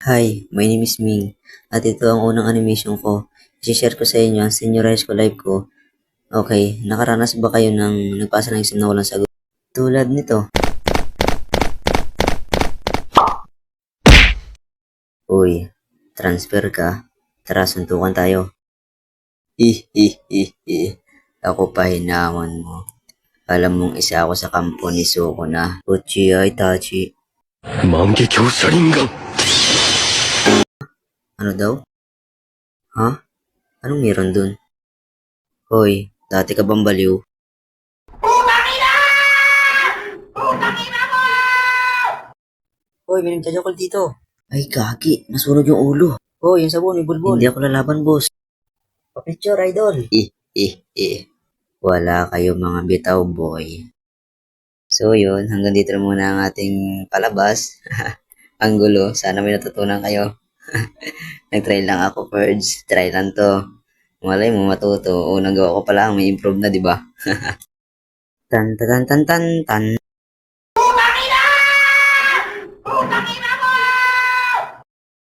Hi, my name is Ming at ito ang unang animation ko. I-share ko sa inyo ang seniorize ko live ko. Okay, nakaranas ba kayo ng nagpasa ng exam na walang sagot? Tulad nito. Uy, transfer ka? Tara, suntukan tayo. Ako pa hinamon mo. Alam mong isa ako sa kampo ni Suko na Uchiha Itachi. Mangekyou Sharingan! Ano daw? Ha? Anong meron dun? Hoy, dati ka bang baliw? Hoy, may nagjajakol dito. Ay, kaki. Nasunog yung ulo. Hoy, yung sabon, may bulbul. Hindi ako lalaban, boss. Pa-picture, idol. Wala kayo mga bitaw, boy. So, yun. Hanggang dito na muna ang ating palabas. Ang gulo. Sana may natutunan kayo. Nag-try lang ako, Ferds. Try lang to. Malay mo matuto. Unang gawa ko pa lang, may improve na, di ba? Tan tan tan tan tan.